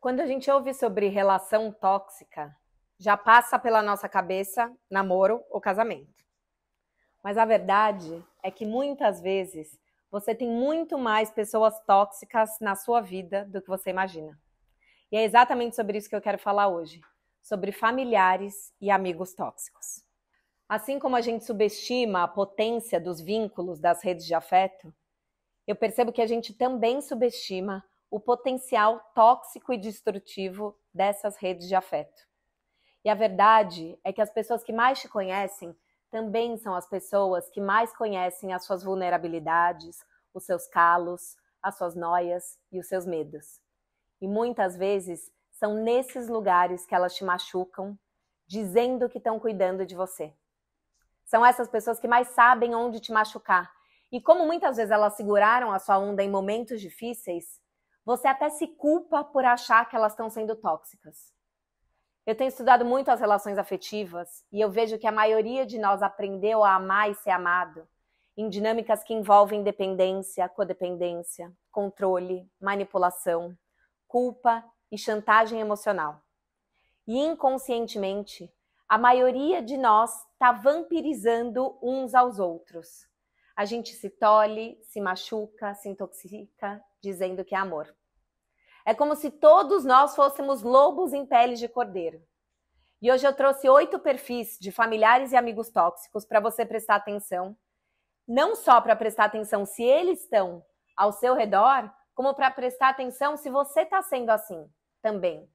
Quando a gente ouve sobre relação tóxica, já passa pela nossa cabeça namoro ou casamento. Mas a verdade é que muitas vezes você tem muito mais pessoas tóxicas na sua vida do que você imagina. E é exatamente sobre isso que eu quero falar hoje, sobre familiares e amigos tóxicos. Assim como a gente subestima a potência dos vínculos das redes de afeto, eu percebo que a gente também subestima o potencial tóxico e destrutivo dessas redes de afeto. E a verdade é que as pessoas que mais te conhecem também são as pessoas que mais conhecem as suas vulnerabilidades, os seus calos, as suas noias e os seus medos. E muitas vezes são nesses lugares que elas te machucam, dizendo que estão cuidando de você. São essas pessoas que mais sabem onde te machucar. E como muitas vezes elas seguraram a sua onda em momentos difíceis, você até se culpa por achar que elas estão sendo tóxicas. Eu tenho estudado muito as relações afetivas e eu vejo que a maioria de nós aprendeu a amar e ser amado em dinâmicas que envolvem dependência, codependência, controle, manipulação, culpa e chantagem emocional. E inconscientemente, a maioria de nós está vampirizando uns aos outros. A gente se tolhe, se machuca, se intoxica, dizendo que é amor. É como se todos nós fôssemos lobos em peles de cordeiro. E hoje eu trouxe 8 perfis de familiares e amigos tóxicos para você prestar atenção. Não só para prestar atenção se eles estão ao seu redor, como para prestar atenção se você está sendo assim também.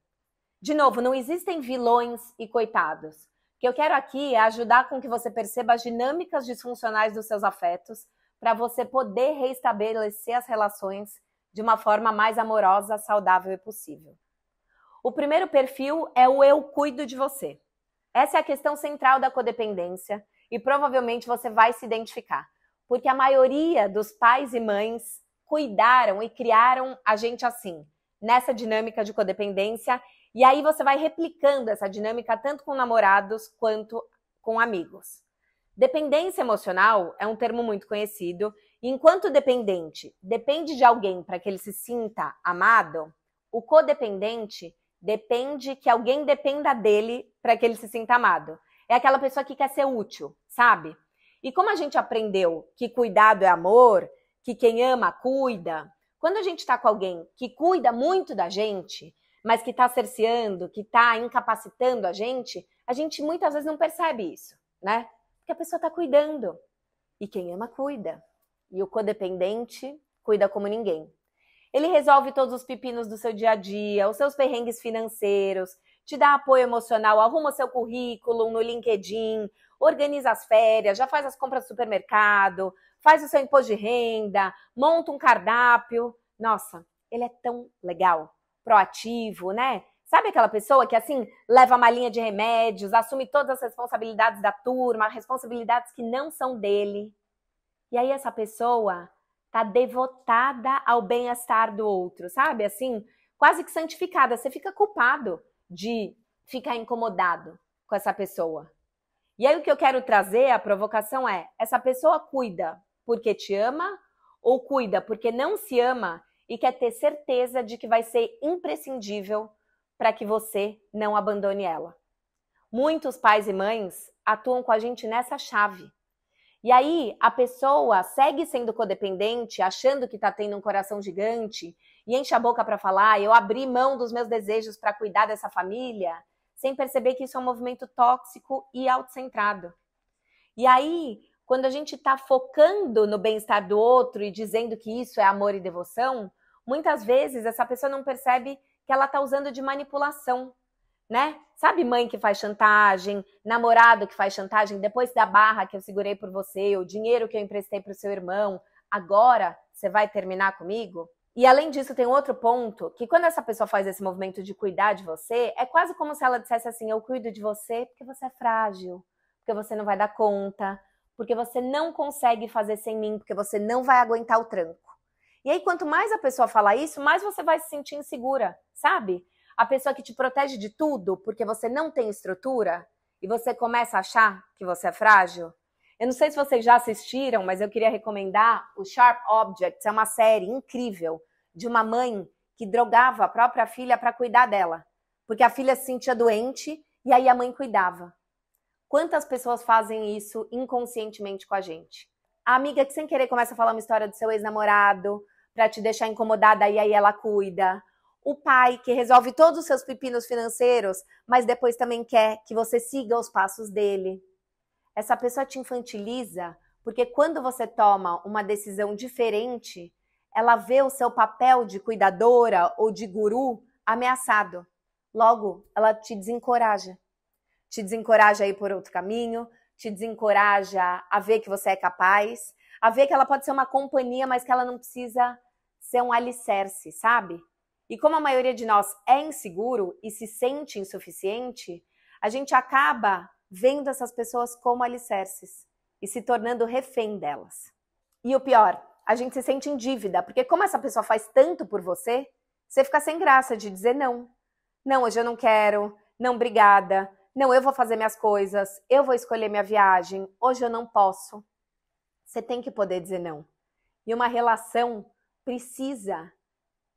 De novo, não existem vilões e coitados. O que eu quero aqui é ajudar com que você perceba as dinâmicas disfuncionais dos seus afetos para você poder reestabelecer as relações de uma forma mais amorosa, saudável e possível. O primeiro perfil é o eu cuido de você. Essa é a questão central da codependência e provavelmente você vai se identificar, porque a maioria dos pais e mães cuidaram e criaram a gente assim, nessa dinâmica de codependência, e aí você vai replicando essa dinâmica tanto com namorados quanto com amigos. Dependência emocional é um termo muito conhecido, e enquanto dependente depende de alguém para que ele se sinta amado, o codependente depende que alguém dependa dele para que ele se sinta amado. É aquela pessoa que quer ser útil, sabe? E como a gente aprendeu que cuidado é amor, que quem ama cuida, quando a gente está com alguém que cuida muito da gente, mas que está cerceando, que está incapacitando a gente muitas vezes não percebe isso, né? Porque a pessoa está cuidando. E quem ama, cuida. E o codependente cuida como ninguém. Ele resolve todos os pepinos do seu dia a dia, os seus perrengues financeiros, te dá apoio emocional, arruma o seu currículo no LinkedIn, organiza as férias, já faz as compras do supermercado, faz o seu imposto de renda, monta um cardápio. Nossa, ele é tão legal, proativo, né? Sabe aquela pessoa que, assim, leva a malinha de remédios, assume todas as responsabilidades da turma, responsabilidades que não são dele. E aí essa pessoa tá devotada ao bem-estar do outro, sabe? Assim, quase que santificada. Você fica culpado de ficar incomodado com essa pessoa. E aí o que eu quero trazer, a provocação é, essa pessoa cuida porque te ama ou cuida porque não se ama e quer ter certeza de que vai ser imprescindível para que você não abandone ela. Muitos pais e mães atuam com a gente nessa chave. E aí a pessoa segue sendo codependente, achando que está tendo um coração gigante e enche a boca para falar, eu abri mão dos meus desejos para cuidar dessa família, sem perceber que isso é um movimento tóxico e autocentrado. E aí, quando a gente está focando no bem-estar do outro e dizendo que isso é amor e devoção, muitas vezes essa pessoa não percebe que ela está usando de manipulação, né? Sabe mãe que faz chantagem, namorado que faz chantagem, depois da barra que eu segurei por você, o dinheiro que eu emprestei para o seu irmão, agora você vai terminar comigo? E além disso tem outro ponto, que quando essa pessoa faz esse movimento de cuidar de você, é quase como se ela dissesse assim, eu cuido de você porque você é frágil, porque você não vai dar conta, porque você não consegue fazer sem mim, porque você não vai aguentar o tranco. E aí quanto mais a pessoa fala isso, mais você vai se sentir insegura, sabe? A pessoa que te protege de tudo porque você não tem estrutura e você começa a achar que você é frágil. Eu não sei se vocês já assistiram, mas eu queria recomendar o Sharp Objects. É uma série incrível de uma mãe que drogava a própria filha para cuidar dela, porque a filha se sentia doente e aí a mãe cuidava. Quantas pessoas fazem isso inconscientemente com a gente? A amiga que sem querer começa a falar uma história do seu ex-namorado para te deixar incomodada e aí ela cuida. O pai que resolve todos os seus pepinos financeiros, mas depois também quer que você siga os passos dele. Essa pessoa te infantiliza porque quando você toma uma decisão diferente, ela vê o seu papel de cuidadora ou de guru ameaçado. Logo, ela te desencoraja. Te desencoraja a ir por outro caminho, te desencoraja a ver que você é capaz, a ver que ela pode ser uma companhia, mas que ela não precisa ser um alicerce, sabe? E como a maioria de nós é inseguro e se sente insuficiente, a gente acaba vendo essas pessoas como alicerces e se tornando refém delas. E o pior, a gente se sente em dívida, porque como essa pessoa faz tanto por você, você fica sem graça de dizer não. Não, hoje eu não quero, não, obrigada, não, eu vou fazer minhas coisas, eu vou escolher minha viagem, hoje eu não posso. Você tem que poder dizer não. E uma relação precisa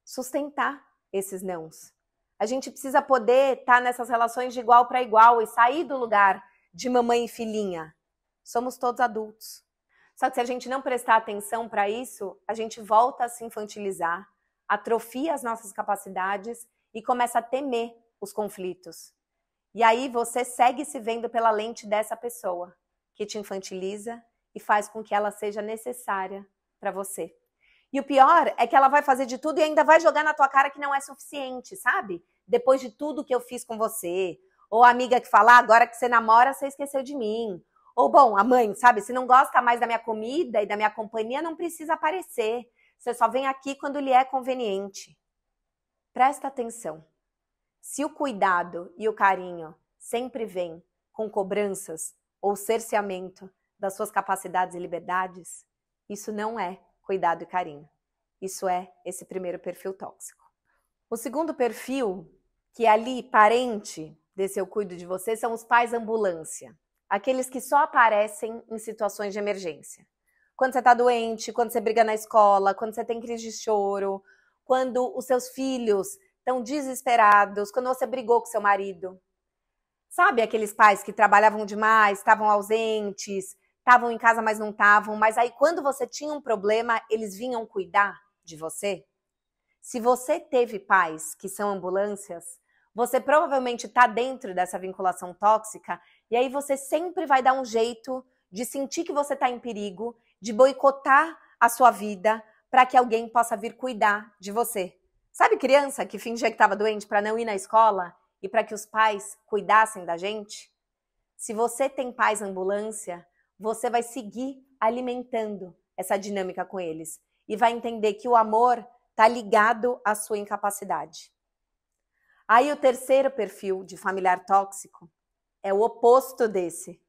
sustentar esses nãos. A gente precisa poder estar nessas relações de igual para igual e sair do lugar de mamãe e filhinha. Somos todos adultos. Só que se a gente não prestar atenção para isso, a gente volta a se infantilizar, atrofia as nossas capacidades e começa a temer os conflitos. E aí você segue se vendo pela lente dessa pessoa, que te infantiliza e faz com que ela seja necessária para você. E o pior é que ela vai fazer de tudo e ainda vai jogar na tua cara que não é suficiente, sabe? Depois de tudo que eu fiz com você. Ou a amiga que fala, agora que você namora, você esqueceu de mim. Ou, bom, a mãe, sabe? Se não gosta mais da minha comida e da minha companhia, não precisa aparecer. Você só vem aqui quando lhe é conveniente. Presta atenção. Se o cuidado e o carinho sempre vêm com cobranças ou cerceamento das suas capacidades e liberdades, isso não é cuidado e carinho. Isso é esse primeiro perfil tóxico. O segundo perfil, que é ali parente desse eu cuido de você, são os pais ambulância. Aqueles que só aparecem em situações de emergência. Quando você está doente, quando você briga na escola, quando você tem crise de choro, quando os seus filhos estão desesperados, quando você brigou com seu marido. Sabe aqueles pais que trabalhavam demais, estavam ausentes, estavam em casa, mas não estavam, mas aí quando você tinha um problema, eles vinham cuidar de você? Se você teve pais que são ambulâncias, você provavelmente está dentro dessa vinculação tóxica e aí você sempre vai dar um jeito de sentir que você está em perigo, de boicotar a sua vida para que alguém possa vir cuidar de você. Sabe criança que fingia que estava doente para não ir na escola e para que os pais cuidassem da gente? Se você tem pais ambulância, você vai seguir alimentando essa dinâmica com eles e vai entender que o amor está ligado à sua incapacidade. Aí o terceiro perfil de familiar tóxico é o oposto desse.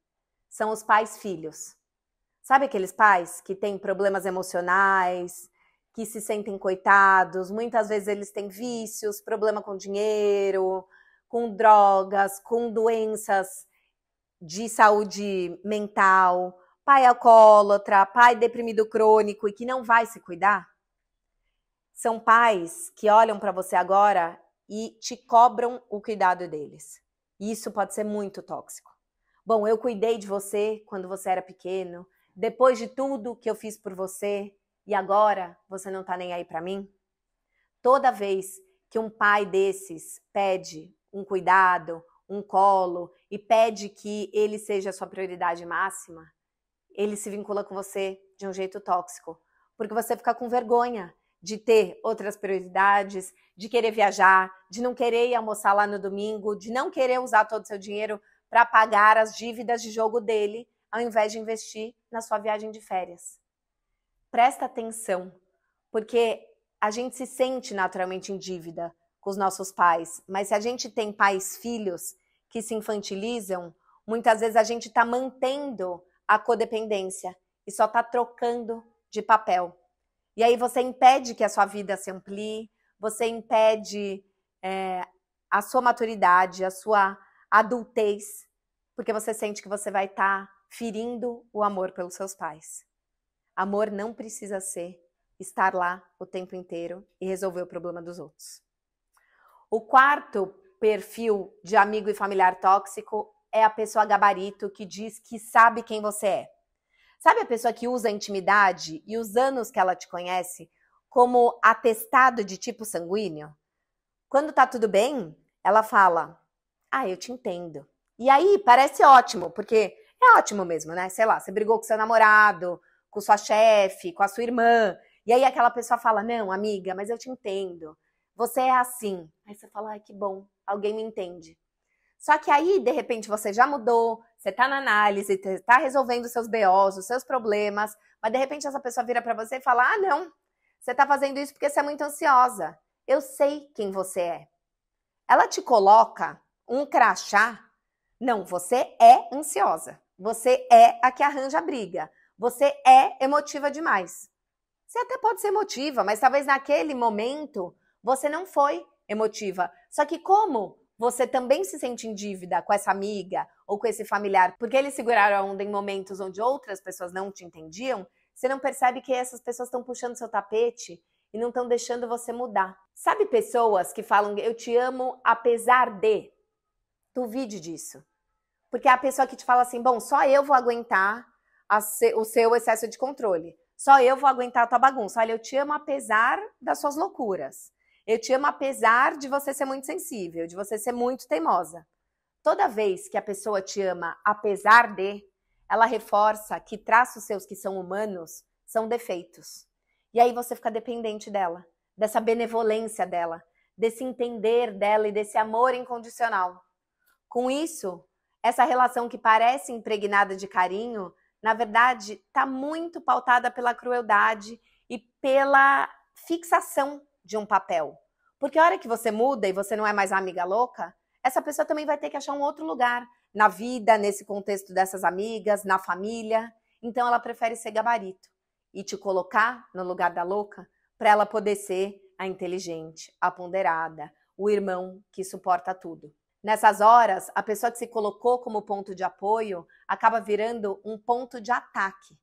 São os pais-filhos. Sabe aqueles pais que têm problemas emocionais, que se sentem coitados, muitas vezes eles têm vícios, problema com dinheiro, com drogas, com doenças de saúde mental, pai alcoólatra, pai deprimido crônico e que não vai se cuidar? São pais que olham para você agora e te cobram o cuidado deles. E isso pode ser muito tóxico. Bom, eu cuidei de você quando você era pequeno, depois de tudo que eu fiz por você, e agora você não tá nem aí para mim? Toda vez que um pai desses pede um cuidado, um colo, e pede que ele seja a sua prioridade máxima, ele se vincula com você de um jeito tóxico, porque você fica com vergonha de ter outras prioridades, de querer viajar, de não querer ir almoçar lá no domingo, de não querer usar todo o seu dinheiro para pagar as dívidas de jogo dele, ao invés de investir na sua viagem de férias. Presta atenção, porque a gente se sente naturalmente em dívida com os nossos pais, mas se a gente tem pais-filhos que se infantilizam, muitas vezes a gente está mantendo a codependência e só está trocando de papel. E aí você impede que a sua vida se amplie, você impede a sua maturidade, a sua adultez, porque você sente que você vai estar ferindo o amor pelos seus pais. Amor não precisa ser estar lá o tempo inteiro e resolver o problema dos outros. O quarto perfil de amigo e familiar tóxico é a pessoa gabarito que diz que sabe quem você é. Sabe a pessoa que usa a intimidade e os anos que ela te conhece como atestado de tipo sanguíneo? Quando tá tudo bem, ela fala, eu te entendo. E aí parece ótimo, porque é ótimo mesmo, né? Sei lá, você brigou com seu namorado, com sua chefe, com a sua irmã, e aí aquela pessoa fala, não, amiga, mas eu te entendo. Você é assim. Aí você fala, que bom, alguém me entende. Só que aí, de repente, você já mudou, você tá na análise, tá resolvendo os seus BOs, os seus problemas, mas de repente essa pessoa vira pra você e fala, não, você tá fazendo isso porque você é muito ansiosa. Eu sei quem você é. Ela te coloca um crachá. Não, você é ansiosa. Você é a que arranja a briga. Você é emotiva demais. Você até pode ser emotiva, mas talvez naquele momento você não foi emotiva. Só que como você também se sente em dívida com essa amiga ou com esse familiar, porque eles seguraram a onda em momentos onde outras pessoas não te entendiam, você não percebe que essas pessoas estão puxando seu tapete e não estão deixando você mudar. Sabe pessoas que falam, eu te amo apesar de? Duvide disso. Porque é a pessoa que te fala assim, bom, só eu vou aguentar o seu excesso de controle. Só eu vou aguentar a tua bagunça. Olha, eu te amo apesar das suas loucuras. Eu te amo apesar de você ser muito sensível, de você ser muito teimosa. Toda vez que a pessoa te ama apesar de, ela reforça que traços seus que são humanos são defeitos. E aí você fica dependente dela, dessa benevolência dela, desse entender dela e desse amor incondicional. Com isso, essa relação que parece impregnada de carinho, na verdade, está muito pautada pela crueldade e pela fixação de um papel. Porque a hora que você muda e você não é mais a amiga louca, essa pessoa também vai ter que achar um outro lugar na vida, nesse contexto dessas amigas, na família. Então ela prefere ser gabarito e te colocar no lugar da louca para ela poder ser a inteligente, a ponderada, o irmão que suporta tudo. Nessas horas, a pessoa que se colocou como ponto de apoio acaba virando um ponto de ataque.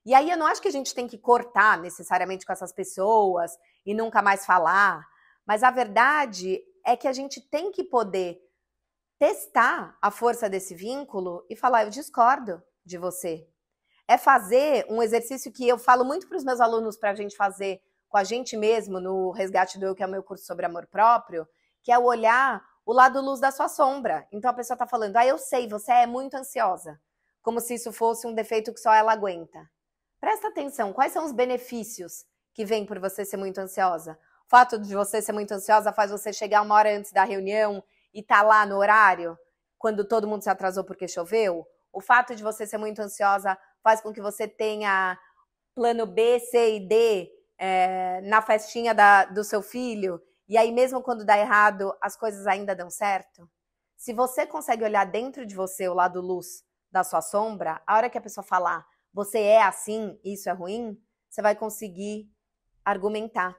E aí eu não acho que a gente tem que cortar necessariamente com essas pessoas e nunca mais falar, mas a verdade é que a gente tem que poder testar a força desse vínculo e falar, eu discordo de você. É fazer um exercício que eu falo muito para os meus alunos para a gente fazer com a gente mesmo no Resgate do Eu, que é o meu curso sobre amor próprio, que é o olhar o lado luz da sua sombra. Então a pessoa está falando, eu sei, você é muito ansiosa. Como se isso fosse um defeito que só ela aguenta. Presta atenção, quais são os benefícios que vêm por você ser muito ansiosa? O fato de você ser muito ansiosa faz você chegar uma hora antes da reunião e tá lá no horário, quando todo mundo se atrasou porque choveu? O fato de você ser muito ansiosa faz com que você tenha plano B, C e D na festinha do seu filho? E aí, mesmo quando dá errado, as coisas ainda dão certo? Se você consegue olhar dentro de você o lado luz da sua sombra, a hora que a pessoa falar, você é assim, isso é ruim, você vai conseguir argumentar.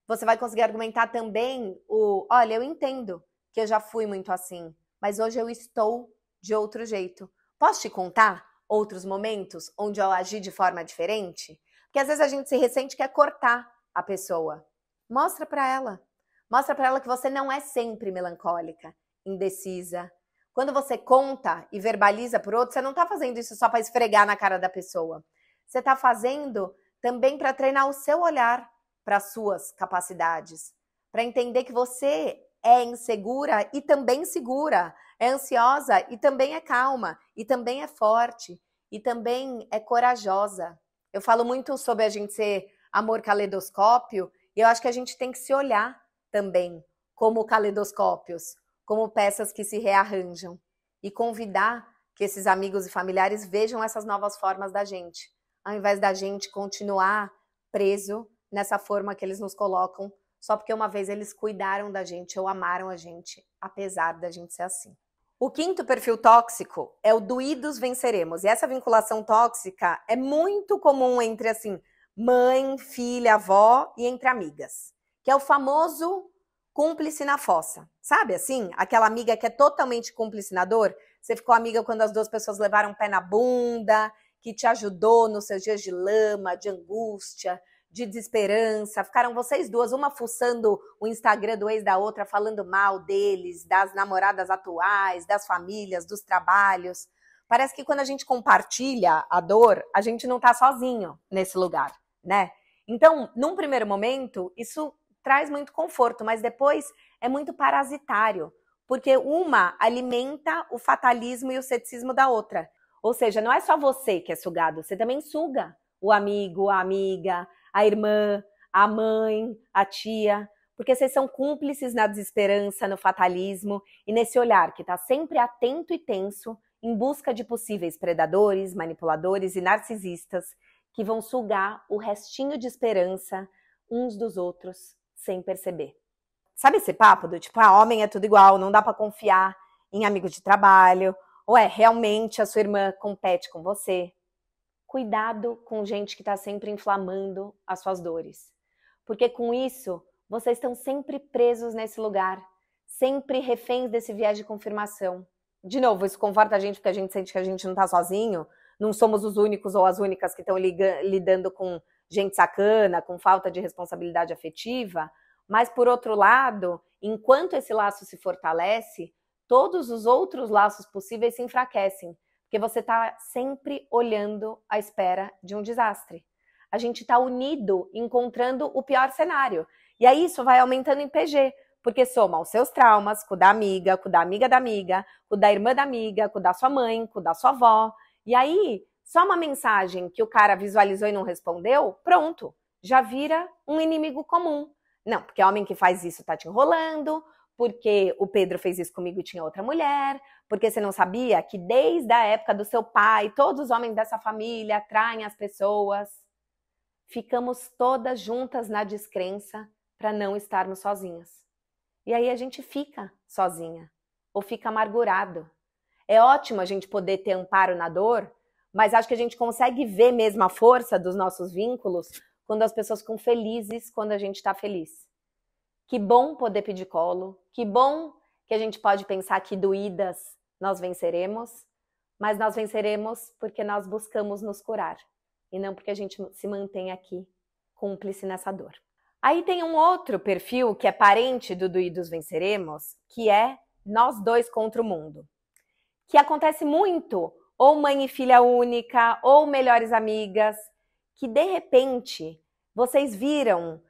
Você vai conseguir argumentar também olha, eu entendo que eu já fui muito assim, mas hoje eu estou de outro jeito. Posso te contar outros momentos onde eu agi de forma diferente? Porque às vezes a gente se ressente e quer cortar a pessoa. Mostra para ela. Mostra para ela que você não é sempre melancólica, indecisa. Quando você conta e verbaliza por outro, você não está fazendo isso só para esfregar na cara da pessoa. Você está fazendo também para treinar o seu olhar para as suas capacidades. Para entender que você é insegura e também segura. É ansiosa e também é calma. E também é forte. E também é corajosa. Eu falo muito sobre a gente ser amor caleidoscópio. E eu acho que a gente tem que se olhar também como caleidoscópios, como peças que se rearranjam e convidar que esses amigos e familiares vejam essas novas formas da gente, ao invés da gente continuar preso nessa forma que eles nos colocam, só porque uma vez eles cuidaram da gente ou amaram a gente, apesar da gente ser assim. O quinto perfil tóxico é o doídos venceremos. E essa vinculação tóxica é muito comum entre, assim, mãe, filha, avó e entre amigas, que é o famoso cúmplice na fossa. Sabe assim? Aquela amiga que é totalmente cúmplice na dor. Você ficou amiga quando as duas pessoas levaram um pé na bunda, que te ajudou nos seus dias de lama, de angústia, de desesperança, ficaram vocês duas, uma fuçando o Instagram do ex da outra, falando mal deles, das namoradas atuais, das famílias, dos trabalhos. Parece que quando a gente compartilha a dor, a gente não tá sozinho nesse lugar, né? Então, num primeiro momento, isso traz muito conforto, mas depois é muito parasitário, porque uma alimenta o fatalismo e o ceticismo da outra. Ou seja, não é só você que é sugado, você também suga o amigo, a amiga, a irmã, a mãe, a tia, porque vocês são cúmplices na desesperança, no fatalismo e nesse olhar que está sempre atento e tenso em busca de possíveis predadores, manipuladores e narcisistas que vão sugar o restinho de esperança uns dos outros sem perceber. Sabe esse papo do tipo, homem é tudo igual, não dá para confiar em amigo de trabalho, ou realmente a sua irmã compete com você? Cuidado com gente que está sempre inflamando as suas dores. Porque com isso, vocês estão sempre presos nesse lugar, sempre reféns desse viés de confirmação. De novo, isso conforta a gente porque a gente sente que a gente não está sozinho, não somos os únicos ou as únicas que estão lidando com gente sacana, com falta de responsabilidade afetiva, mas por outro lado, enquanto esse laço se fortalece, todos os outros laços possíveis se enfraquecem. Porque você está sempre olhando à espera de um desastre. A gente está unido, encontrando o pior cenário. E aí isso vai aumentando em PG, porque soma os seus traumas, com o da amiga da amiga, com o da irmã da amiga, com o da sua mãe, com o da sua avó. E aí, só uma mensagem que o cara visualizou e não respondeu, pronto, já vira um inimigo comum. Não, porque o homem que faz isso tá te enrolando, porque o Pedro fez isso comigo e tinha outra mulher, porque você não sabia que desde a época do seu pai, todos os homens dessa família atraem as pessoas. Ficamos todas juntas na descrença para não estarmos sozinhas. E aí a gente fica sozinha, ou fica amargurado. É ótimo a gente poder ter amparo na dor, mas acho que a gente consegue ver mesmo a força dos nossos vínculos quando as pessoas ficam felizes quando a gente está feliz. Que bom poder pedir colo, que bom que a gente pode pensar que doídas nós venceremos, mas nós venceremos porque nós buscamos nos curar, e não porque a gente se mantém aqui cúmplice nessa dor. Aí tem um outro perfil que é parente do doídos venceremos, que é nós dois contra o mundo, que acontece muito, ou mãe e filha única, ou melhores amigas, que de repente vocês viram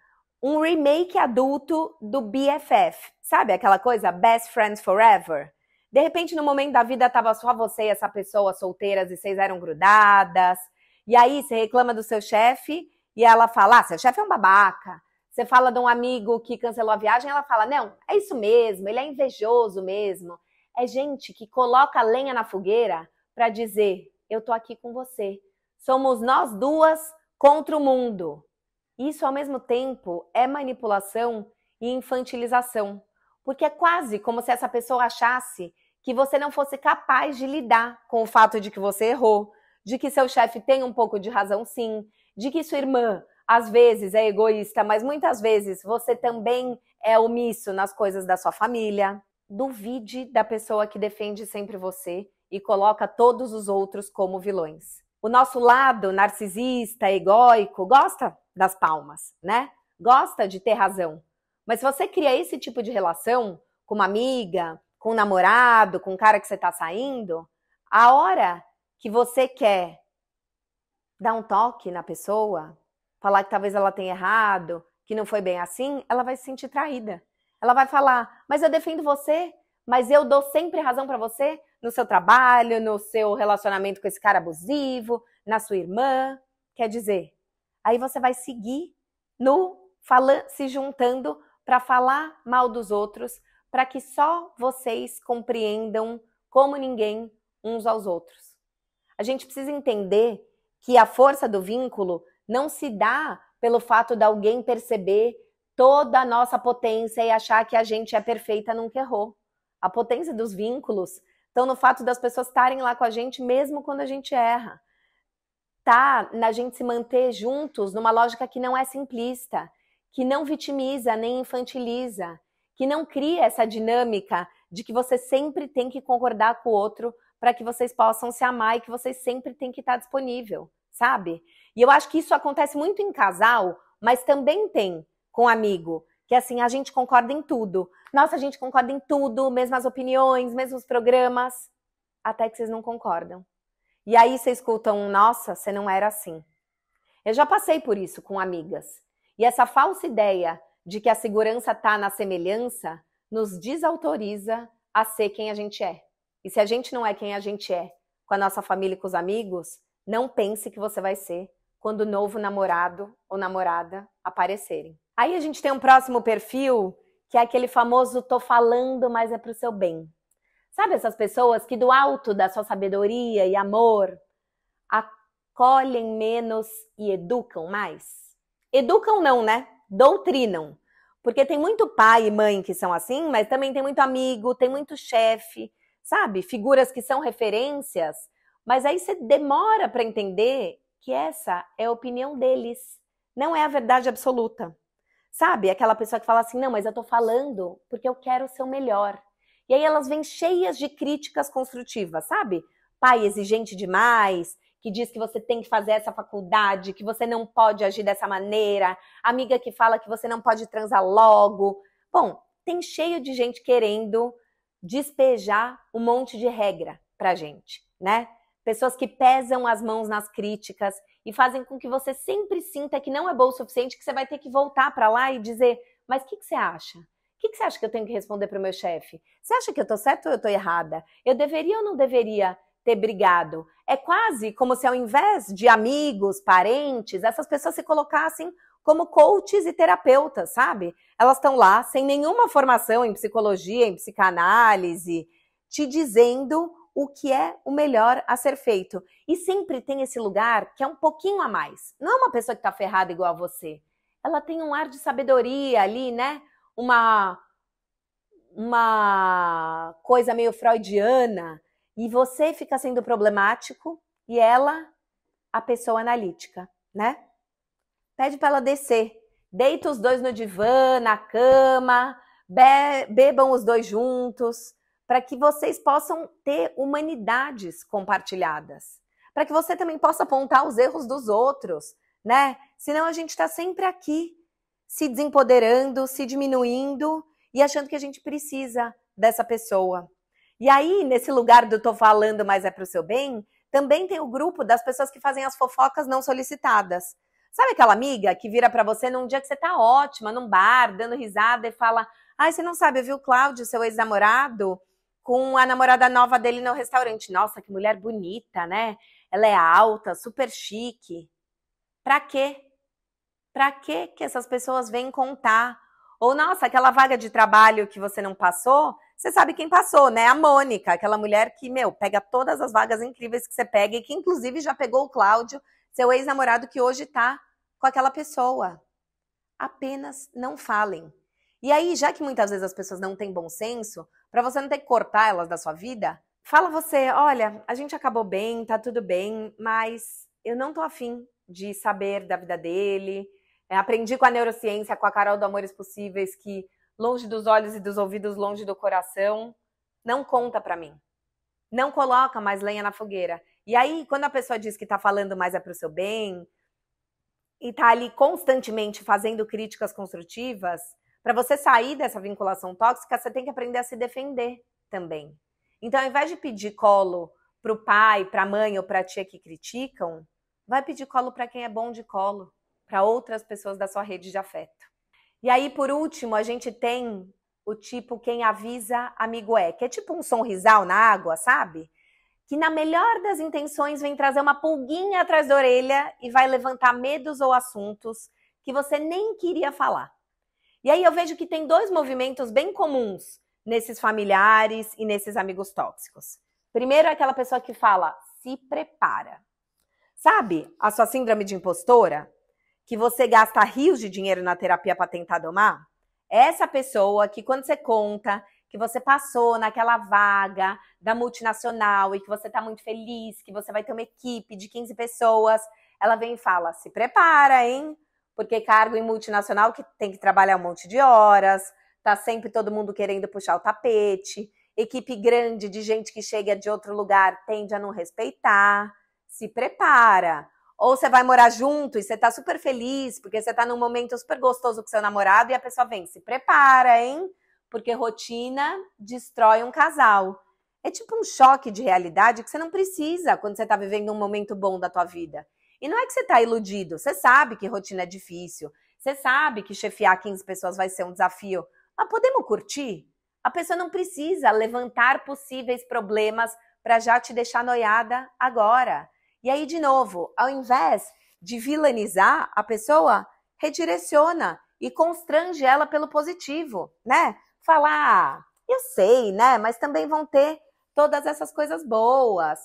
um remake adulto do BFF, sabe aquela coisa, Best Friends Forever? De repente, no momento da vida, tava só você e essa pessoa solteiras e vocês eram grudadas, e aí você reclama do seu chefe e ela fala, seu chefe é um babaca. Você fala de um amigo que cancelou a viagem e ela fala, não, é isso mesmo, ele é invejoso mesmo. É gente que coloca lenha na fogueira para dizer, eu tô aqui com você. Somos nós duas contra o mundo. Isso, ao mesmo tempo, é manipulação e infantilização, porque é quase como se essa pessoa achasse que você não fosse capaz de lidar com o fato de que você errou, de que seu chefe tem um pouco de razão sim, de que sua irmã, às vezes, é egoísta, mas muitas vezes você também é omisso nas coisas da sua família. Duvide da pessoa que defende sempre você e coloca todos os outros como vilões. O nosso lado narcisista, egóico, gosta das palmas, né? Gosta de ter razão. Mas se você cria esse tipo de relação com uma amiga, com um namorado, com um cara que você tá saindo, a hora que você quer dar um toque na pessoa, falar que talvez ela tenha errado, que não foi bem assim, ela vai se sentir traída. Ela vai falar, mas eu defendo você, mas eu dou sempre razão pra você no seu trabalho, no seu relacionamento com esse cara abusivo, na sua irmã. Quer dizer, aí você vai seguir se juntando para falar mal dos outros, para que só vocês compreendam como ninguém uns aos outros. A gente precisa entender que a força do vínculo não se dá pelo fato de alguém perceber toda a nossa potência e achar que a gente é perfeita, nunca errou. A potência dos vínculos estão no fato das pessoas estarem lá com a gente mesmo quando a gente erra. Tá na gente se manter juntos numa lógica que não é simplista, que não vitimiza nem infantiliza, que não cria essa dinâmica de que você sempre tem que concordar com o outro para que vocês possam se amar e que vocês sempre têm que estar disponível, sabe? E eu acho que isso acontece muito em casal, Mas também tem com amigo, que assim, a gente concorda em tudo. Nossa, a gente concorda em tudo, mesmas opiniões, mesmos programas, até que vocês não concordam. E aí vocês escutam, nossa, você não era assim. Eu já passei por isso com amigas. E essa falsa ideia de que a segurança está na semelhança nos desautoriza a ser quem a gente é. E se a gente não é quem a gente é com a nossa família e com os amigos, não pense que você vai ser quando o novo namorado ou namorada aparecerem. Aí a gente tem um próximo perfil, que é aquele famoso tô falando, mas é pro seu bem. Sabe essas pessoas que do alto da sua sabedoria e amor acolhem menos e educam mais? Educam não, né? Doutrinam. Porque tem muito pai e mãe que são assim, mas também tem muito amigo, tem muito chefe, sabe? Figuras que são referências, mas aí você demora para entender que essa é a opinião deles, não é a verdade absoluta. Sabe? Aquela pessoa que fala assim, não, mas eu tô falando porque eu quero ser o melhor. E aí elas vêm cheias de críticas construtivas, sabe? Pai exigente demais, que diz que você tem que fazer essa faculdade, que você não pode agir dessa maneira, amiga que fala que você não pode transar logo. Bom, tem cheio de gente querendo despejar um monte de regra pra gente, né? Pessoas que pesam as mãos nas críticas e fazem com que você sempre sinta que não é bom o suficiente, que você vai ter que voltar para lá e dizer, mas o que você acha? O que você acha que eu tenho que responder para o meu chefe? Você acha que eu tô certa ou eu tô errada? Eu deveria ou não deveria ter brigado? É quase como se ao invés de amigos, parentes, essas pessoas se colocassem como coaches e terapeutas, sabe? Elas estão lá sem nenhuma formação em psicologia, em psicanálise, te dizendo o que é o melhor a ser feito. E sempre tem esse lugar que é um pouquinho a mais. Não é uma pessoa que está ferrada igual a você. Ela tem um ar de sabedoria ali, né? Uma coisa meio freudiana. E você fica sendo problemático e ela, a pessoa analítica, né? Pede para ela descer. Deita os dois no divã, na cama, bebam os dois juntos, para que vocês possam ter humanidades compartilhadas. Para que você também possa apontar os erros dos outros, né? Senão a gente está sempre aqui, se desempoderando, se diminuindo e achando que a gente precisa dessa pessoa. E aí, nesse lugar do tô falando, mas é pro seu bem, também tem o grupo das pessoas que fazem as fofocas não solicitadas. Sabe aquela amiga que vira pra você num dia que você tá ótima, num bar, dando risada e fala, ai, você não sabe, viu, Cláudio, seu ex-namorado, com a namorada nova dele no restaurante. Nossa, que mulher bonita, né? Ela é alta, super chique. Pra quê? Pra quê que essas pessoas vêm contar? Ou, nossa, aquela vaga de trabalho que você não passou, você sabe quem passou, né? A Mônica, aquela mulher que, pega todas as vagas incríveis que você pega e que, inclusive, já pegou o Cláudio, seu ex-namorado, que hoje tá com aquela pessoa. Apenas não falem. E aí, já que muitas vezes as pessoas não têm bom senso, para você não ter que cortar elas da sua vida, fala você, olha, a gente acabou bem, tá tudo bem, mas eu não tô afim de saber da vida dele. Aprendi com a neurociência, com a Carol do Amores Possíveis, que longe dos olhos e dos ouvidos, longe do coração, não conta pra mim. Não coloca mais lenha na fogueira. E aí, quando a pessoa diz que tá falando mais é pro seu bem, e tá ali constantemente fazendo críticas construtivas, para você sair dessa vinculação tóxica, você tem que aprender a se defender também. Então, ao invés de pedir colo pro pai, pra mãe ou pra tia que criticam, vai pedir colo para quem é bom de colo, para outras pessoas da sua rede de afeto. E aí, por último, a gente tem o tipo quem avisa, amigo é, que é tipo um sonrisal na água, sabe? Que na melhor das intenções vem trazer uma pulguinha atrás da orelha e vai levantar medos ou assuntos que você nem queria falar. E aí eu vejo que tem dois movimentos bem comuns nesses familiares e nesses amigos tóxicos. Primeiro é aquela pessoa que fala, se prepara. Sabe a sua síndrome de impostora? Que você gasta rios de dinheiro na terapia para tentar domar? Essa pessoa que quando você conta que você passou naquela vaga da multinacional e que você está muito feliz, que você vai ter uma equipe de 15 pessoas, ela vem e fala, se prepara, hein? Porque cargo em multinacional que tem que trabalhar um monte de horas, tá sempre todo mundo querendo puxar o tapete, equipe grande de gente que chega de outro lugar tende a não respeitar, se prepara. Ou você vai morar junto e você tá super feliz, porque você tá num momento super gostoso com seu namorado e a pessoa vem, se prepara, hein? Porque rotina destrói um casal. É tipo um choque de realidade que você não precisa quando você tá vivendo um momento bom da tua vida. E não é que você tá iludido, você sabe que rotina é difícil, você sabe que chefiar 15 pessoas vai ser um desafio, mas podemos curtir? A pessoa não precisa levantar possíveis problemas para já te deixar noiada agora. E aí, de novo, ao invés de vilanizar a pessoa, redireciona e constrange ela pelo positivo, né? Falar, eu sei, né? Mas também vão ter todas essas coisas boas.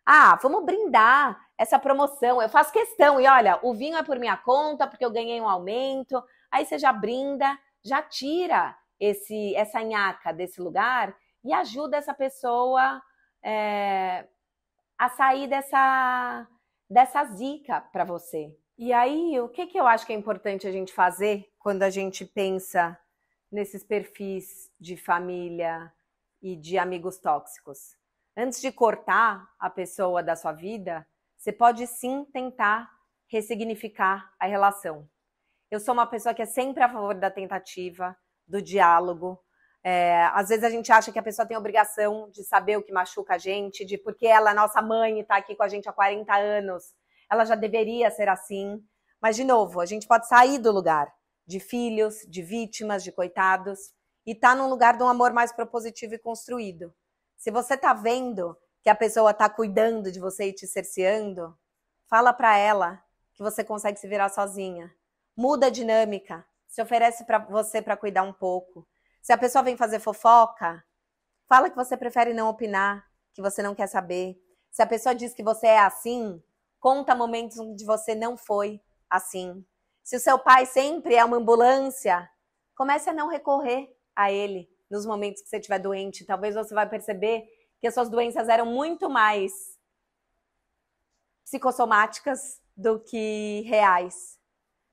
Ah, vamos brindar essa promoção. Eu faço questão. E olha, o vinho é por minha conta, porque eu ganhei um aumento. Aí você já brinda, já tira essa nhaca desse lugar e ajuda essa pessoa a sair dessa zica para você. E aí, o que eu acho que é importante a gente fazer quando a gente pensa nesses perfis de família e de amigos tóxicos? Antes de cortar a pessoa da sua vida, você pode sim tentar ressignificar a relação. Eu sou uma pessoa que é sempre a favor da tentativa, do diálogo. Às vezes a gente acha que a pessoa tem a obrigação de saber o que machuca a gente, de porque ela é nossa mãe e está aqui com a gente há 40 anos, ela já deveria ser assim. Mas, de novo, a gente pode sair do lugar de filhos, de vítimas, de coitados, e estar num lugar de um amor mais propositivo e construído. Se você está vendo que a pessoa está cuidando de você e te cerceando, fala para ela que você consegue se virar sozinha. Muda a dinâmica, se oferece para você para cuidar um pouco. Se a pessoa vem fazer fofoca, fala que você prefere não opinar, que você não quer saber. Se a pessoa diz que você é assim, conta momentos onde você não foi assim. Se o seu pai sempre é uma ambulância, comece a não recorrer a ele nos momentos que você estiver doente. Talvez você vai perceber que as suas doenças eram muito mais psicossomáticas do que reais.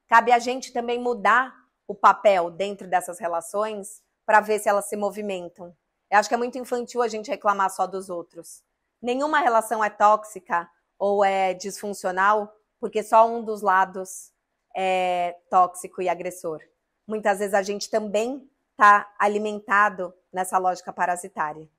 Cabe a gente também mudar o papel dentro dessas relações para ver se elas se movimentam. Eu acho que é muito infantil a gente reclamar só dos outros. Nenhuma relação é tóxica ou é disfuncional porque só um dos lados é tóxico e agressor. Muitas vezes a gente também está alimentado nessa lógica parasitária.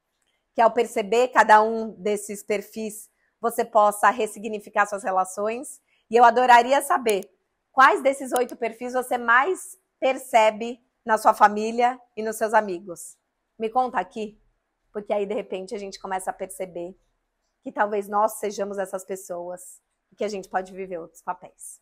Que ao perceber cada um desses perfis, você possa ressignificar suas relações. E eu adoraria saber quais desses 8 perfis você mais percebe na sua família e nos seus amigos. Me conta aqui, porque aí de repente a gente começa a perceber que talvez nós sejamos essas pessoas e que a gente pode viver outros papéis.